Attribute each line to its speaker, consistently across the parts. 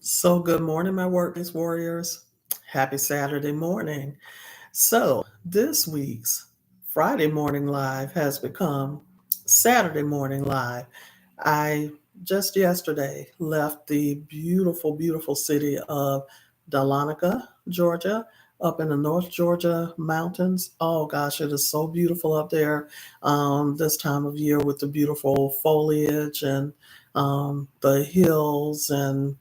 Speaker 1: So, good morning, my workplace warriors. Happy Saturday morning. So, this week's Friday Morning Live has become Saturday Morning Live. I just yesterday left the beautiful, beautiful city of Dahlonega, Georgia, up in the North Georgia mountains. Oh gosh, it is so beautiful up there this time of year with the beautiful foliage and the hills and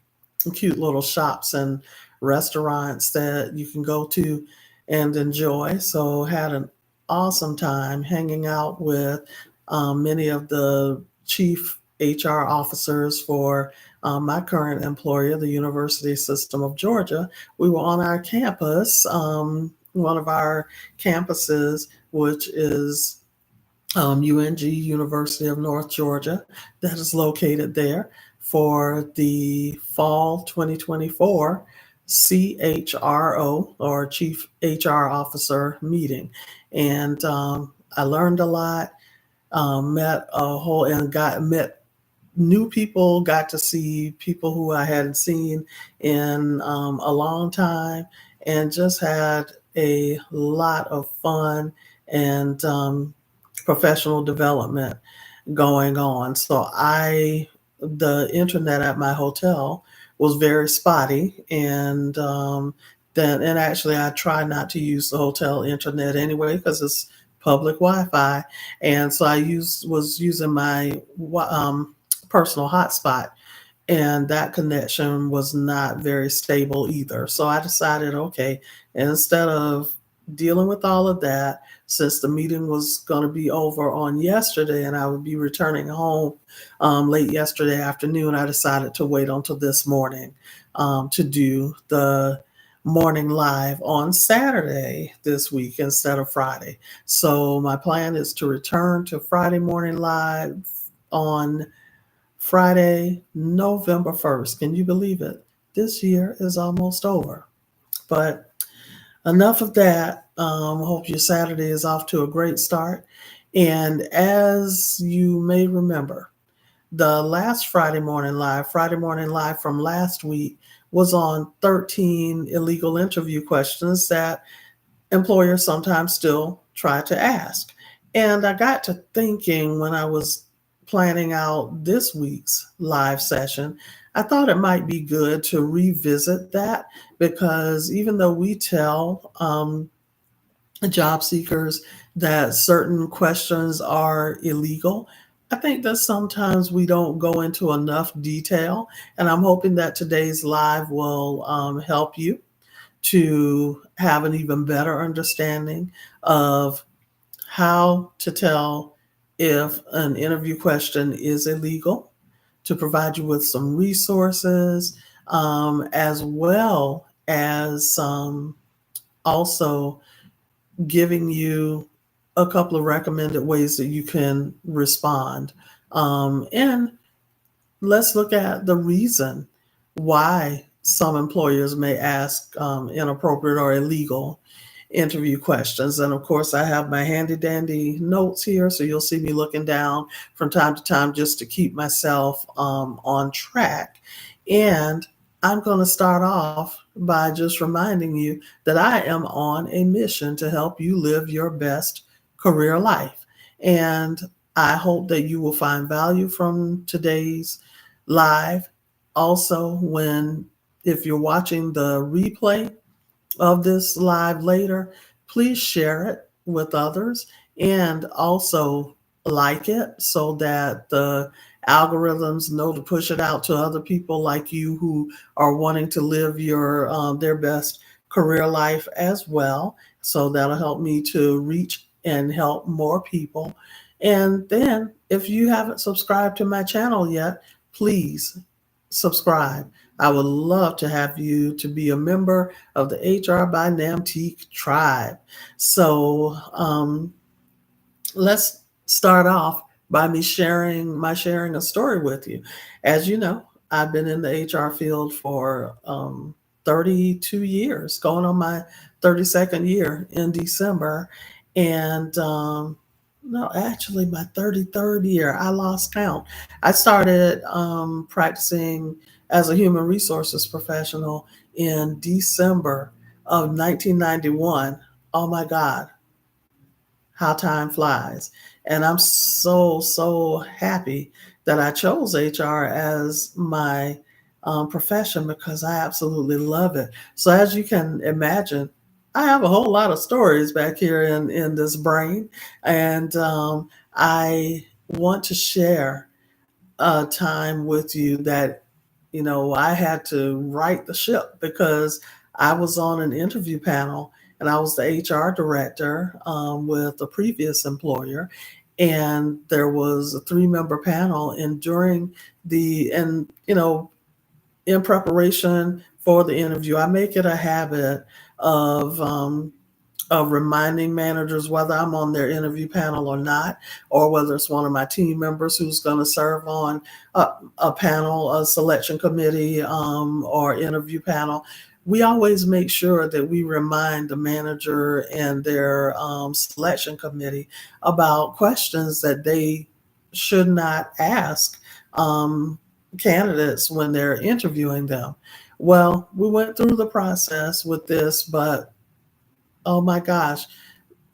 Speaker 1: cute little shops and restaurants that you can go to and enjoy. So had an awesome time hanging out with many of the chief HR officers for my current employer, the University System of Georgia. We were on our campus, one of our campuses, which is UNG, University of North Georgia, that is located there for the fall 2024 CHRO or Chief HR Officer meeting. And I learned a lot, met a whole and got met new people, got to see people who I hadn't seen in a long time, and just had a lot of fun and professional development going on. The internet at my hotel was very spotty, and and actually I try not to use the hotel internet anyway because it's public Wi-Fi, and so was using my personal hotspot, and that connection was not very stable either. So I decided, okay, instead of dealing with all of that, since the meeting was going to be over on yesterday and I would be returning home late yesterday afternoon, I decided to wait until this morning to do the morning live on Saturday this week instead of Friday. So my plan is to return to Friday morning live on Friday, November 1st. Can you believe it? This year is almost over. But enough of that. Hope your Saturday is off to a great start. And as you may remember, the last Friday Morning Live from last week, was on 13 illegal interview questions that employers sometimes still try to ask. And I got to thinking when I was planning out this week's live session, I thought it might be good to revisit that because even though we tell job seekers that certain questions are illegal, I think that sometimes we don't go into enough detail. And I'm hoping that today's live will help you to have an even better understanding of how to tell if an interview question is illegal, to provide you with some resources, as well as also giving you a couple of recommended ways that you can respond. And let's look at the reason why some employers may ask inappropriate or illegal interview questions. And of course, I have my handy dandy notes here, so you'll see me looking down from time to time just to keep myself on track. And I'm going to start off by just reminding you that I am on a mission to help you live your best career life. And I hope that you will find value from today's live. Also, if you're watching the replay of this live later, please share it with others and also like it so that the algorithms know to push it out to other people like you who are wanting to live their best career life as well. So that'll help me to reach and help more people. And then if you haven't subscribed to my channel yet, please subscribe. I would love to have you to be a member of the HR by Nnamtique tribe. So let's start off by me sharing a story with you. As you know, I've been in the HR field for 32 years, going on my 32nd year in December. And no, actually, my 33rd year, I lost count. I started practicing as a human resources professional in December of 1991. Oh my God, how time flies. And I'm so, so happy that I chose HR as my profession because I absolutely love it. So, as you can imagine, I have a whole lot of stories back here in this brain. And I want to share a time with you that, I had to right the ship because I was on an interview panel and I was the HR director with a previous employer. And there was a three-member panel, and in preparation for the interview, I make it a habit of reminding managers whether I'm on their interview panel or not, or whether it's one of my team members who's going to serve on a panel, a selection committee, or interview panel. We always make sure that we remind the manager and their selection committee about questions that they should not ask candidates when they're interviewing them. Well, we went through the process with this, but oh my gosh,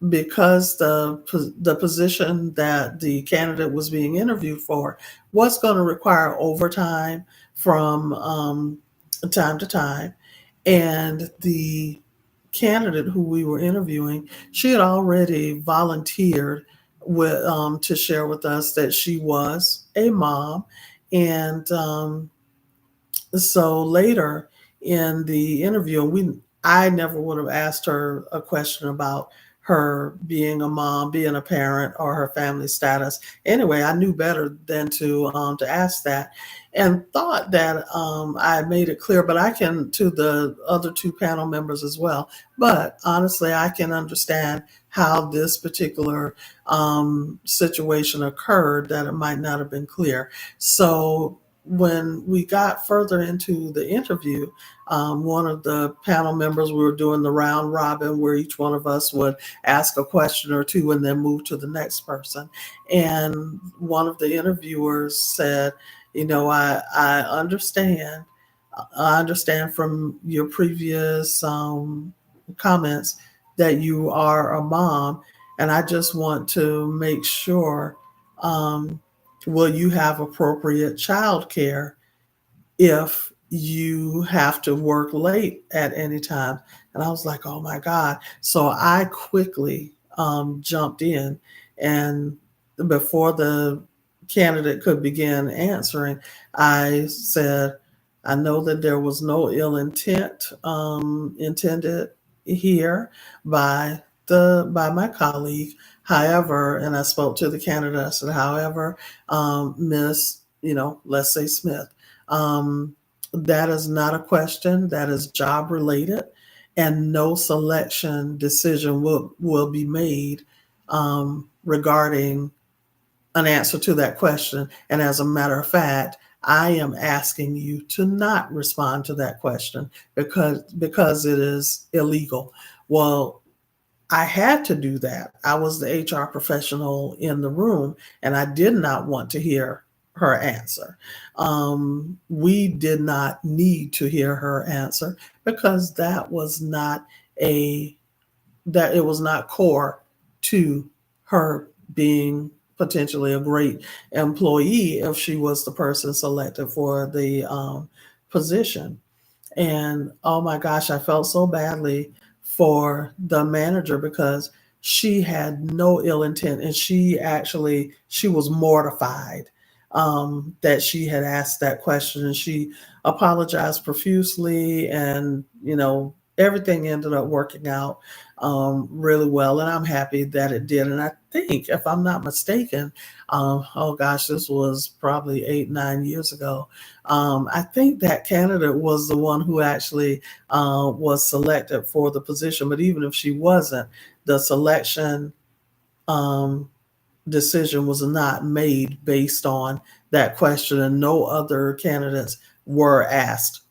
Speaker 1: because the position that the candidate was being interviewed for was going to require overtime from time to time, and the candidate who we were interviewing, she had already volunteered to share with us that she was a mom, and so later in the interview, I never would have asked her a question about her being a mom, being a parent, or her family status. Anyway, I knew better than to ask that, and thought that I made it clear. But I can to the other two panel members as well. But honestly, I can understand how this particular situation occurred, that it might not have been clear. So when we got further into the interview, one of the panel members, we were doing the round robin where each one of us would ask a question or two and then move to the next person. And one of the interviewers said, I understand. I understand from your previous comments that you are a mom, and I just want to make sure, um, will you have appropriate child care if you have to work late at any time? And I was like, oh my God. So I quickly jumped in, and before the candidate could begin answering, I said, I know that there was no ill intent intended here by my colleague. However, and I spoke to the candidate, I said, however, Miss, let's say Smith, that is not a question. That is job related, and no selection decision will be made regarding an answer to that question. And as a matter of fact, I am asking you to not respond to that question because it is illegal. Well, I had to do that. I was the HR professional in the room, and I did not want to hear her answer. We did not need to hear her answer because a that it was not core to her being potentially a great employee if she was the person selected for the position. And oh my gosh, I felt so badly for the manager because she had no ill intent, and she was mortified that she had asked that question, and she apologized profusely, and everything ended up working out really well, and I'm happy that it did. And I think, if I'm not mistaken, oh gosh, this was probably 8, 9 years ago. I think that candidate was the one who actually was selected for the position. But even if she wasn't, the selection um, decision was not made based on that question, and no other candidates were asked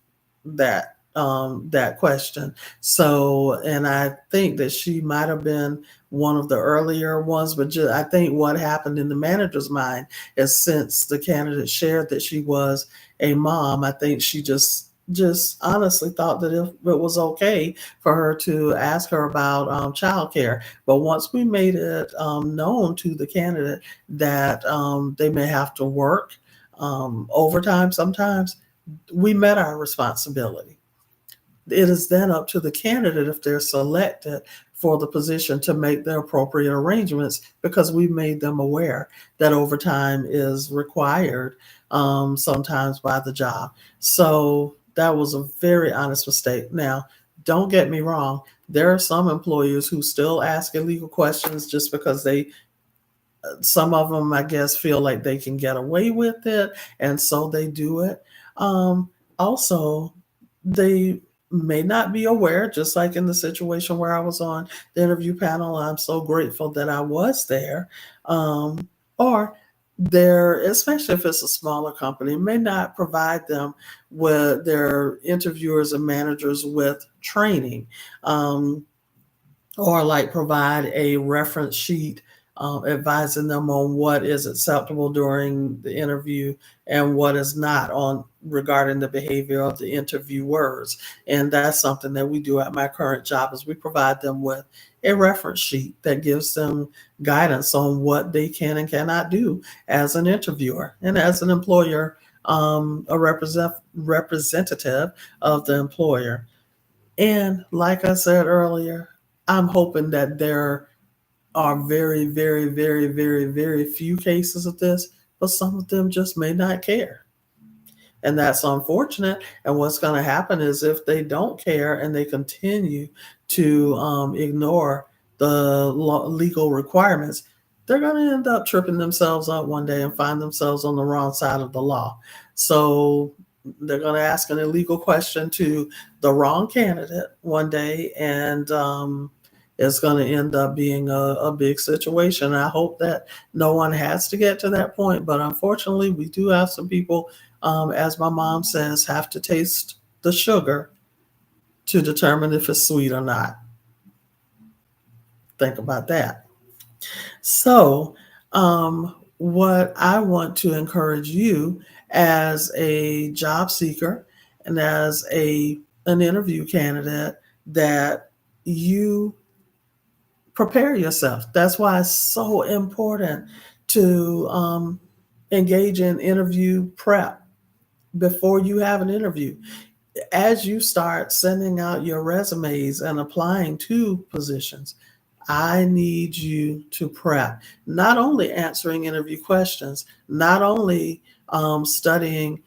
Speaker 1: that that question. So, and I think that she might have been one of the earlier ones, but I think what happened in the manager's mind is since the candidate shared that she was a mom, I think she just honestly thought that if it was okay for her to ask her about childcare. But once we made it known to the candidate that they may have to work overtime sometimes, we met our responsibility. It is then up to the candidate, if they're selected for the position, to make the appropriate arrangements because we made them aware that overtime is required sometimes by the job. So that was a very honest mistake. Now, don't get me wrong. There are some employers who still ask illegal questions just because some of them, I guess, feel like they can get away with it, and so they do it. Also, they may not be aware, just like in the situation where I was on the interview panel. I'm so grateful that I was there. Or they're, especially if it's a smaller company, may not provide them with their interviewers and managers with training. Or like provide a reference sheet advising them on what is acceptable during the interview and what is not on regarding the behavior of the interviewers. And that's something that we do at my current job is we provide them with a reference sheet that gives them guidance on what they can and cannot do as an interviewer and as an employer, a representative of the employer. And like I said earlier, I'm hoping that there are very, very, very, very, very few cases of this, but some of them just may not care. And that's unfortunate. And what's going to happen is if they don't care and they continue to ignore the legal requirements, they're going to end up tripping themselves up one day and find themselves on the wrong side of the law. So they're going to ask an illegal question to the wrong candidate one day, and it's going to end up being a big situation. I hope that no one has to get to that point, but unfortunately, we do have some people, as my mom says, have to taste the sugar to determine if it's sweet or not. Think about that. So, what I want to encourage you as a job seeker and as an interview candidate that you prepare yourself. That's why it's so important to engage in interview prep before you have an interview. As you start sending out your resumes and applying to positions, I need you to prep, not only answering interview questions, not only studying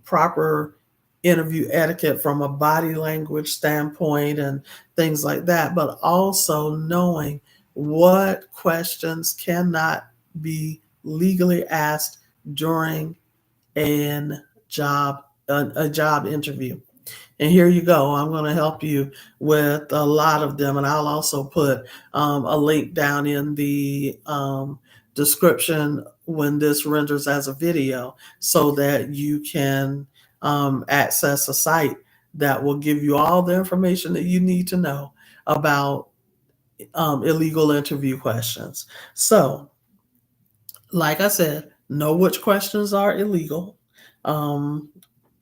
Speaker 1: proper interview etiquette from a body language standpoint and things like that, but also knowing what questions cannot be legally asked during a a job interview. And here you go. I'm going to help you with a lot of them. And I'll also put a link down in the description when this renders as a video so that you can access a site that will give you all the information that you need to know about illegal interview questions. So, like I said, know which questions are illegal. Um,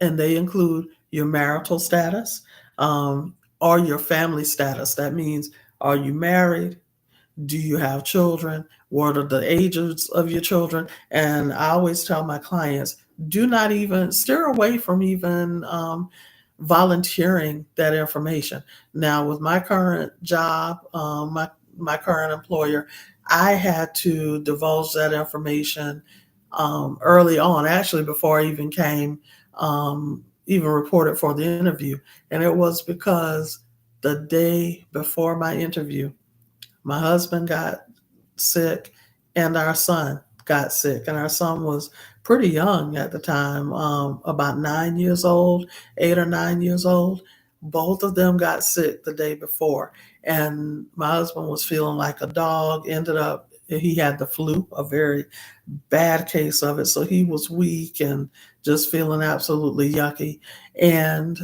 Speaker 1: and they include your marital status or your family status. That means, are you married? Do you have children? What are the ages of your children? And I always tell my clients, do not even steer away from even volunteering that information. Now, with my current job, my current employer, I had to divulge that information early on, actually before I even came, even reported for the interview. And it was because the day before my interview, my husband got sick and our son got sick. And our son was pretty young at the time, about 9 years old, 8 or 9 years old. Both of them got sick the day before. And my husband was feeling like a dog, ended up he had the flu, a very bad case of it. So he was weak and just feeling absolutely yucky. And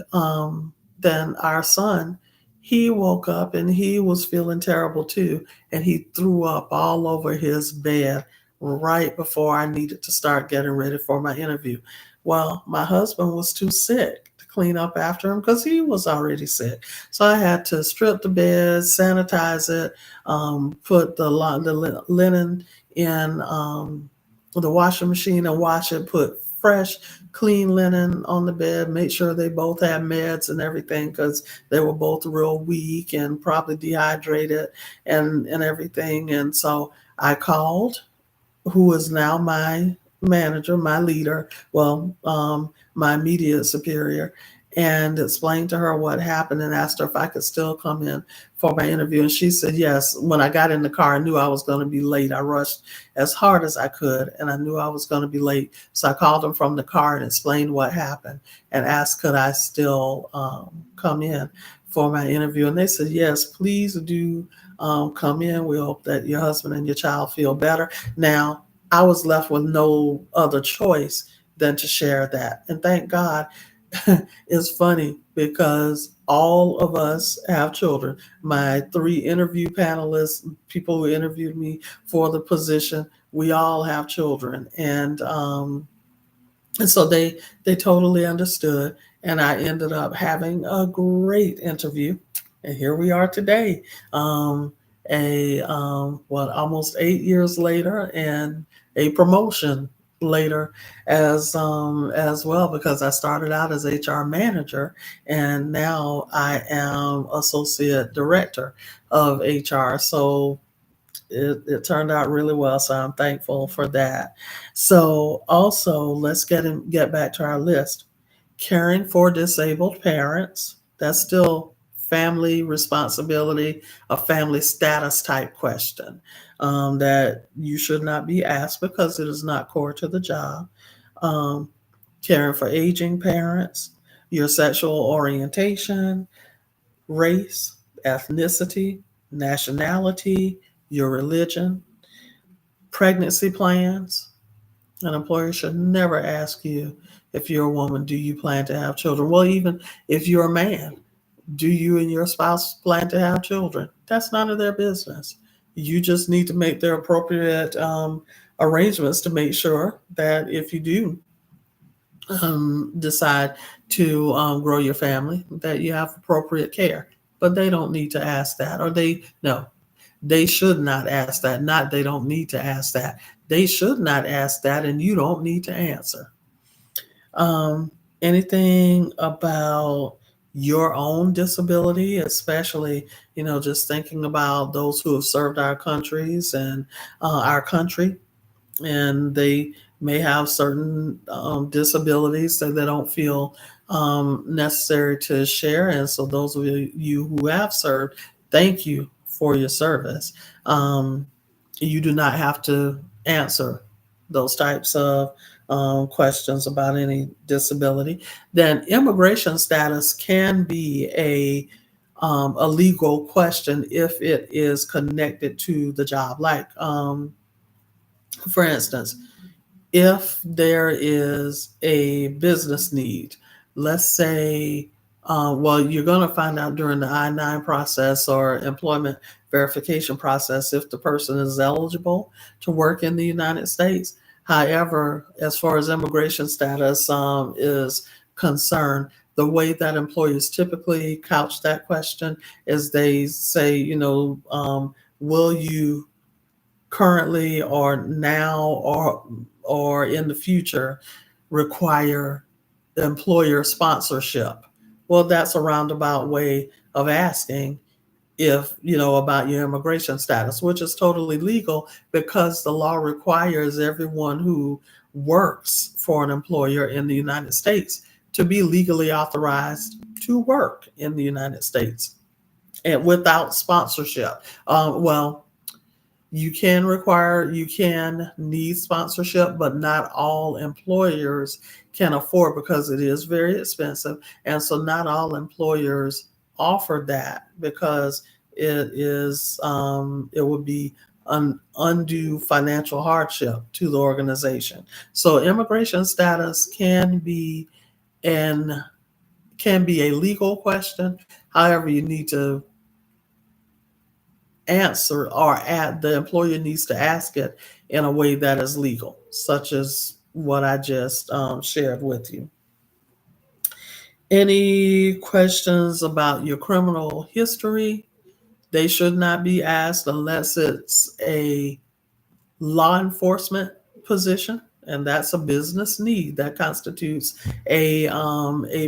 Speaker 1: then our son, he woke up and he was feeling terrible too. And he threw up all over his bed right before I needed to start getting ready for my interview. Well, my husband was too sick to clean up after him because he was already sick. So I had to strip the bed, sanitize it, put the linen in the washing machine and wash it, put fresh, clean linen on the bed, make sure they both had meds and everything because they were both real weak and probably dehydrated and everything. And so I called who is now my manager, my leader, well, my immediate superior, and explained to her what happened and asked her if I could still come in for my interview. And she said yes. When I got in the car, I knew I was going to be late. I rushed as hard as I could, and I knew I was going to be late. So I called them from the car and explained what happened and asked could I still come in for my interview. And they said, yes, please do come in. We hope that your husband and your child feel better. Now, I was left with no other choice than to share that. And thank God, it's funny because all of us have children. My three interview panelists, people who interviewed me for the position, we all have children. And so they totally understood, and I ended up having a great interview, and here we are today. A what almost 8 years later, and a promotion later as well because I started out as HR manager, and now I am associate director of HR. So it turned out really well, so I'm thankful for that. So also, let's get back to our list. Caring for disabled parents, that's still family responsibility, a family status type question that you should not be asked because it is not core to the job. Um, Caring for aging parents, your sexual orientation, race, ethnicity, nationality, your religion, pregnancy plans. An employer should never ask you if you're a woman, do you plan to have children? Well, even if you're a man, do you and your spouse plan to have children? That's none of their business. You just need to make the appropriate arrangements to make sure that if you do decide to grow your family, that you have appropriate care. But they don't need to ask that, or no, they should not ask that. Not they don't need to ask that. They should not ask that, and you don't need to answer. Um, Anything about your own disability, especially, just thinking about those who have served our countries and our country, and they may have certain disabilities that they don't feel necessary to share. And so, those of you who have served, thank you for your service. Um, you do not have to answer those types of questions about any disability. Then, immigration status can be a legal question if it is connected to the job. Like, for instance, if there is a business need, let's say, well, you're going to find out during the I-9 process or employment verification process if the person is eligible to work in the United States. However, as far as immigration status is concerned, the way that employers typically couch that question is they say, will you currently or now or in the future require the employer sponsorship? Well, that's a roundabout way of asking if about your immigration status, which is totally legal because the law requires everyone who works for an employer in the United States to be legally authorized to work in the United States and without sponsorship. Well, you can need sponsorship, but not all employers can afford because it is very expensive. And so not all employers offer that because it would be undue financial hardship to the organization. So immigration status and can be a legal question. However, you need to answer or add the employer needs to ask it in a way that is legal, such as what I just shared with you. Any questions about your criminal history? They should not be asked unless it's a law enforcement position, and that's a business need. That constitutes a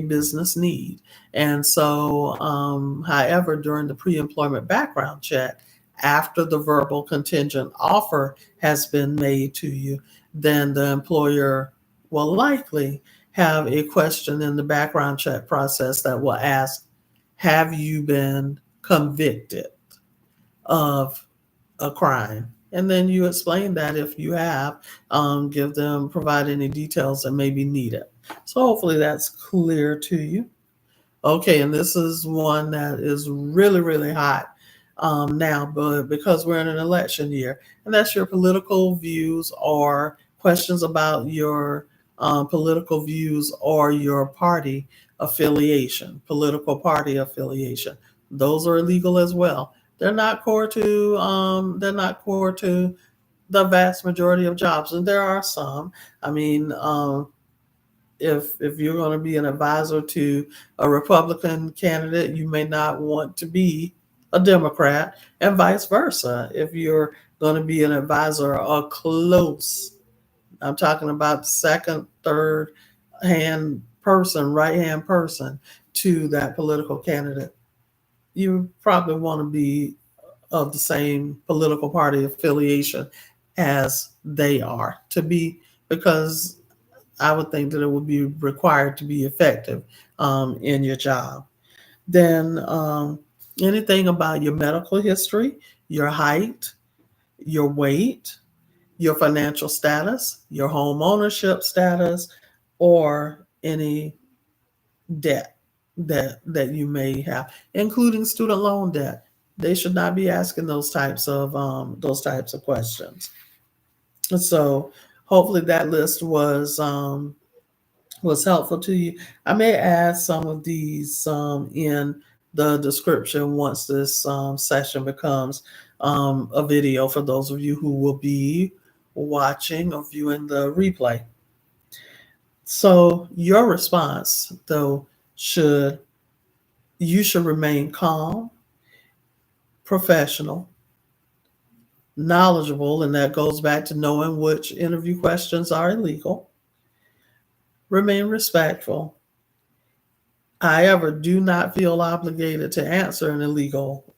Speaker 1: business need. And so, however, during the pre-employment background check, after the verbal contingent offer has been made to you, then the employer will likely have a question in the background check process that will ask, "Have you been convicted of a crime?" And then you explain that if you have, provide any details that may be needed. So hopefully that's clear to you. Okay, and this is one that is really, really hot now, but because we're in an election year, and that's your political views or questions about your political views or your party affiliation, political party affiliation. Those are illegal as well. They're not core to the vast majority of jobs, and there are some. I mean, if you're going to be an advisor to a Republican candidate, you may not want to be a Democrat, and vice versa. If you're going to be an advisor, a close, I'm talking about second, third hand person, right hand person to that political candidate, you probably want to be of the same political party affiliation as they are to be, because I would think that it would be required to be effective in your job. Then anything about your medical history, your height, your weight, your financial status, your home ownership status, or any debt that you may have, including student loan debt. They should not be asking those types of questions. So hopefully that list was helpful to you. I may add some of these in the description once this session becomes a video for those of you who will be watching or viewing the replay. So your response, though, should you should remain calm, professional, knowledgeable, and that goes back to knowing which interview questions are illegal. Remain respectful. However, do not feel obligated to answer an illegal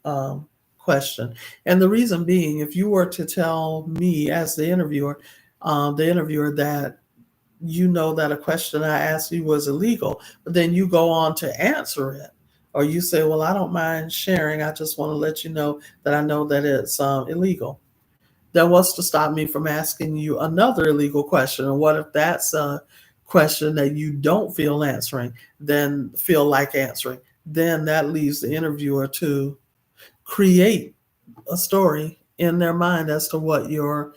Speaker 1: question. And the reason being, if you were to tell me as the interviewer that you know that a question I asked you was illegal, but then you go on to answer it, or you say, "Well, I don't mind sharing. I just want to let you know that I know that it's illegal." Then what's to stop me from asking you another illegal question? And what if that's a question that you don't feel like answering? Then that leaves the interviewer to create a story in their mind as to what your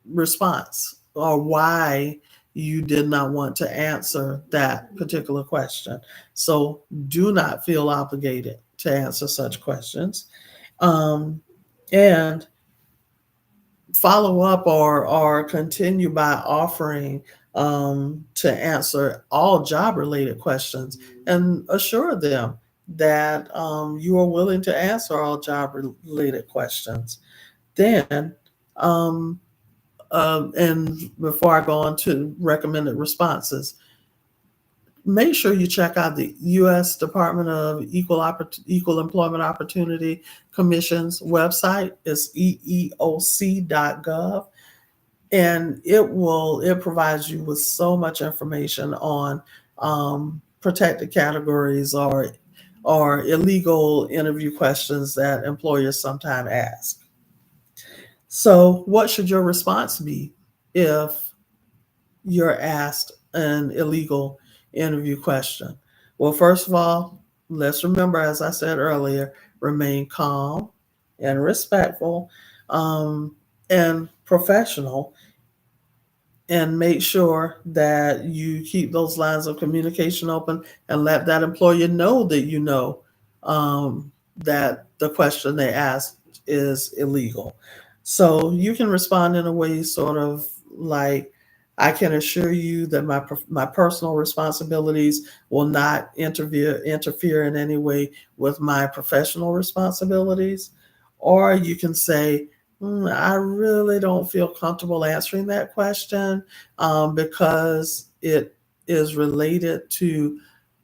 Speaker 1: response or why you did not want to answer that particular question. So do not feel obligated to answer such questions. Um, and follow up or continue by offering to answer all job related questions and assure them that you are willing to answer all job related questions. Then, and before I go on to recommended responses, make sure you check out the U.S. Department of Equal Employment Opportunity Commission's website. It's eeoc.gov, and it provides you with so much information on protected categories or illegal interview questions that employers sometimes ask. So, what should your response be if you're asked an illegal interview question? Well, first of all, let's remember, as I said earlier, remain calm and respectful, and professional, and make sure that you keep those lines of communication open and let that employer know that you know that the question they asked is illegal. So you can respond in a way sort of like, I can assure you that my personal responsibilities will not interfere in any way with my professional responsibilities. Or you can say, I really don't feel comfortable answering that question because it is related to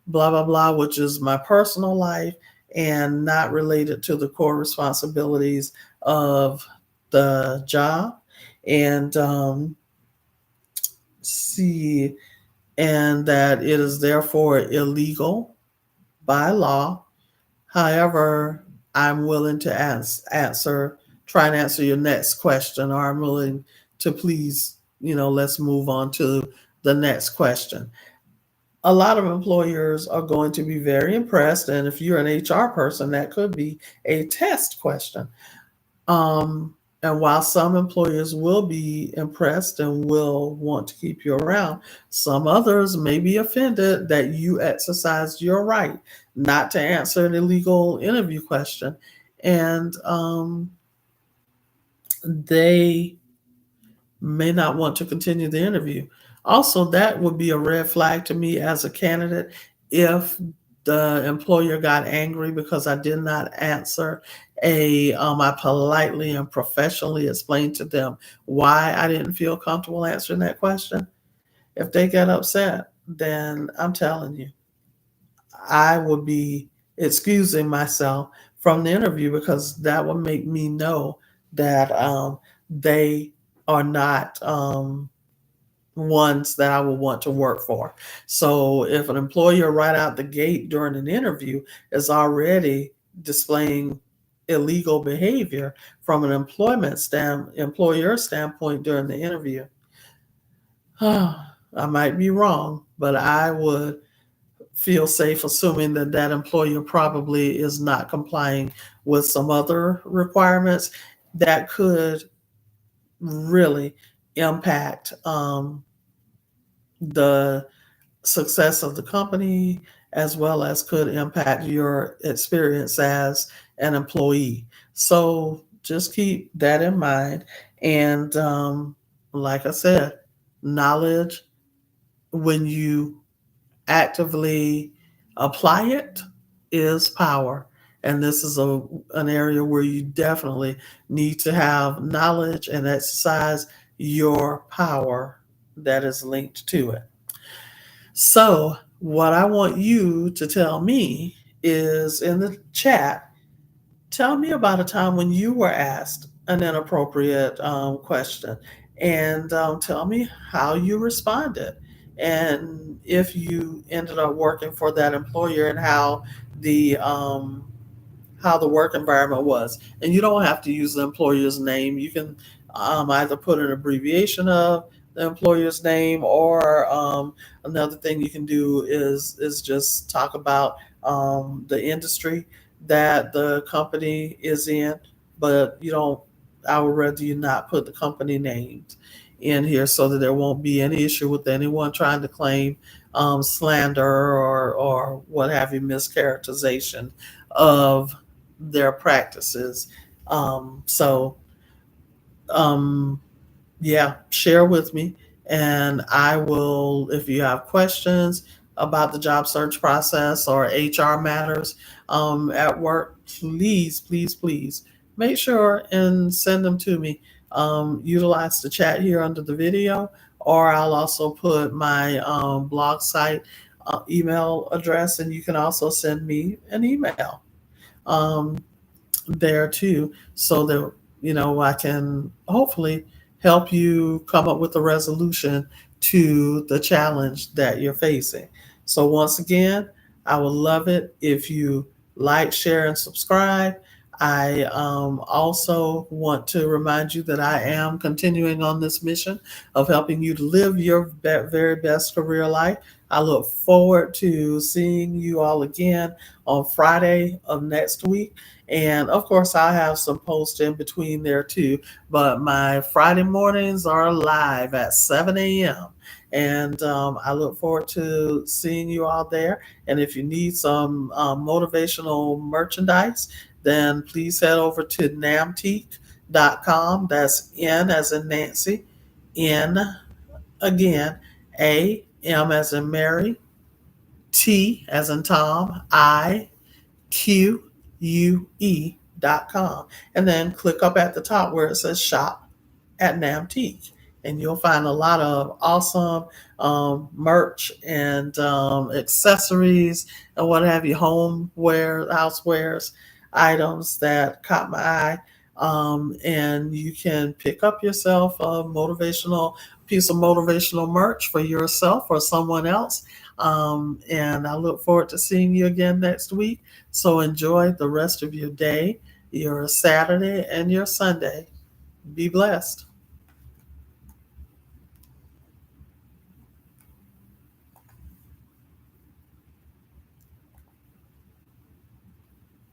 Speaker 1: blah, blah, blah, which is my personal life and not related to the core responsibilities of the job. And see, and that it is therefore illegal by law. However, I'm willing to try and answer your next question, or I'm willing to please, let's move on to the next question. A lot of employers are going to be very impressed. And if you're an HR person, that could be a test question. And while some employers will be impressed and will want to keep you around, some others may be offended that you exercised your right not to answer an illegal interview question. And they may not want to continue the interview. Also, that would be a red flag to me as a candidate if the employer got angry because I did not answer I politely and professionally explained to them why I didn't feel comfortable answering that question. If they get upset, then I'm telling you, I would be excusing myself from the interview because that would make me know that they are not ones that I would want to work for. So if an employer right out the gate during an interview is already displaying illegal behavior from an employer standpoint during the interview, I might be wrong, but I would feel safe assuming that that employer probably is not complying with some other requirements that could really impact the success of the company, as well as could impact your experience as an employee. So just keep that in mind. And like I said, knowledge, when you actively apply it, is power. And this is an area where you definitely need to have knowledge and exercise your power that is linked to it. So, what I want you to tell me is in the chat, tell me about a time when you were asked an inappropriate question, and tell me how you responded. And if you ended up working for that employer, and the how the work environment was. And you don't have to use the employer's name. You can either put an abbreviation of the employer's name, or another thing you can do is just talk about the industry that the company is in. But you don't. I would rather you not put the company names in here so that there won't be any issue with anyone trying to claim slander or what have you, mischaracterization of their practices. So, um, yeah, share with me, and I will, if you have questions about the job search process or HR matters at work, please, please, please make sure and send them to me. Utilize the chat here under the video, or I'll also put my blog site email address, and you can also send me an email. Um, there too, so that I can hopefully help you come up with a resolution to the challenge that you're facing. So once again, I would love it if you like, share, and subscribe. I also want to remind you that I am continuing on this mission of helping you to live your very best career life. I look forward to seeing you all again on Friday of next week. And of course, I have some posts in between there too. But my Friday mornings are live at 7 a.m. And I look forward to seeing you all there. And if you need some motivational merchandise, then please head over to Nnamtique.com. That's N as in Nancy, N again, A, M as in Mary, T as in Tom, IQUE.com. And then click up at the top where it says shop at Nnamtique. And you'll find a lot of awesome merch and accessories and what have you, homeware, housewares, items that caught my eye. And you can pick up yourself a motivational piece of motivational merch for yourself or someone else. And I look forward to seeing you again next week. So enjoy the rest of your day, your Saturday, and your Sunday. Be blessed.